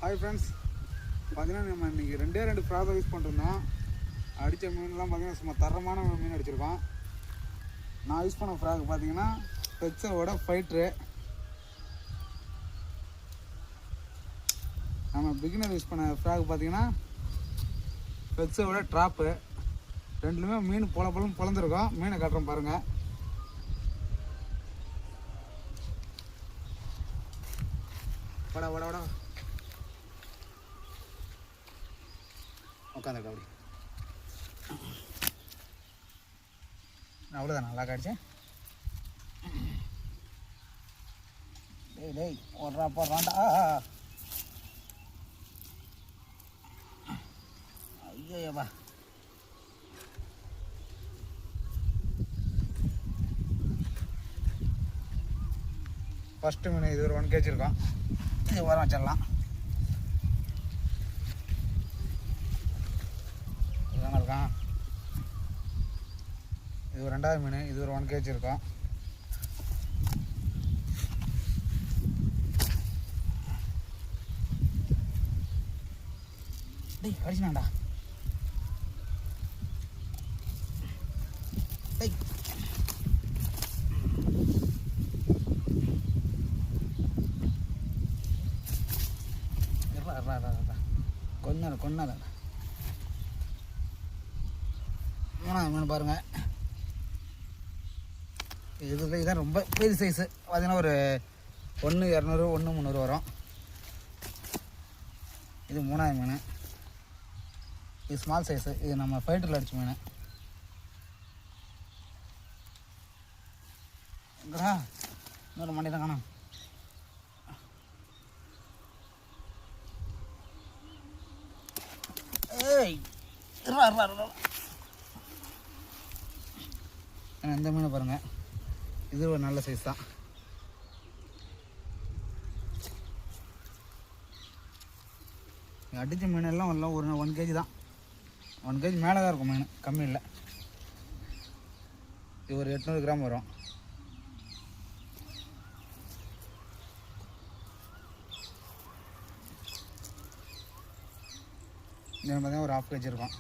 Hi friends, பார்த்தீங்கன்னா நம்ம இன்றைக்கி ரெண்டு ஃப்ராக் யூஸ் பண்ணிருந்தோம். அடித்த மீன்லாம் பார்த்தீங்கன்னா சும்மா தரமான மீன் அடிச்சிருக்கோம். நான் யூஸ் பண்ண ஃப்ராக் பார்த்தீங்கன்னா பெக்ஸோட ஃபைட்ரு. நம்ம பிகினர் யூஸ் பண்ண ஃப்ராக் பார்த்தீங்கன்னா பெக்ஸோட ட்ராப்பு. ரெண்டுலுமே மீன் பொழந்துருக்கோம். மீனை காட்டுறோம் பாருங்கள். வட உட்காந்துருக்க அப்படி அவ்வளோதான். நல்லா காய்ச்சேன். டேய் போடுறான்டா. ஐயோப்பா, ஃபஸ்ட்டு மீன் இது ஒரு 1 kg இருக்கும். இது உரம் வச்சிடலாம். இதுதானே இருக்கான். இது ஒரு 2வது மீன். இது ஒரு 1 kg இருக்கும். டேய் கடிச்சினாண்டா. டேய் கொன்னால 3வது மீன் பாருங்கள். இதுதான் ரொம்ப பெரிய சைஸு. பார்த்தீங்கன்னா ஒரு 1 200 1 300 வரும். இது 3வது மீன். இது ஸ்மால் சைஸு. இது நம்ம ஃபைட்டரில் அடிச்ச மீன். எங்கடா இன்னொரு மண்டி தான் காணும். ஏய் இந்த மீனை பாருங்கள். இது ஒரு நல்ல சைஸ் தான். அடித்த மீனெல்லாம் எல்லாம் ஒரு 1 kg தான். 1 kg மேலே தான் இருக்கும் மீன், கம்மி இல்லை. இது ஒரு 800 கிராம் வரும். இது பார்த்தீங்கன்னா ஒரு 1/2 kg இருக்கும்.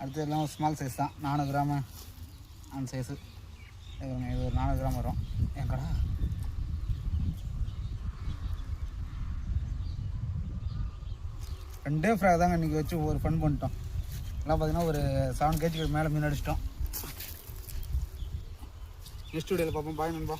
அடுத்து எல்லாம் ஒரு ஸ்மால் சைஸ் தான். 400 கிராமு அந்த சைஸு. இது ஒரு 400 கிராம் வரும். என் கடை 2 ஃப்ராக் தாங்க இன்றைக்கி வச்சு ஒரு ஃபன் பண்ணிட்டோம். எல்லாம் பார்த்தீங்கன்னா ஒரு 7 kg மேலே மீன் அடிச்சிட்டோம். நெக்ஸ்ட் வீடியோவில் பார்ப்போம். பாய் நண்பா.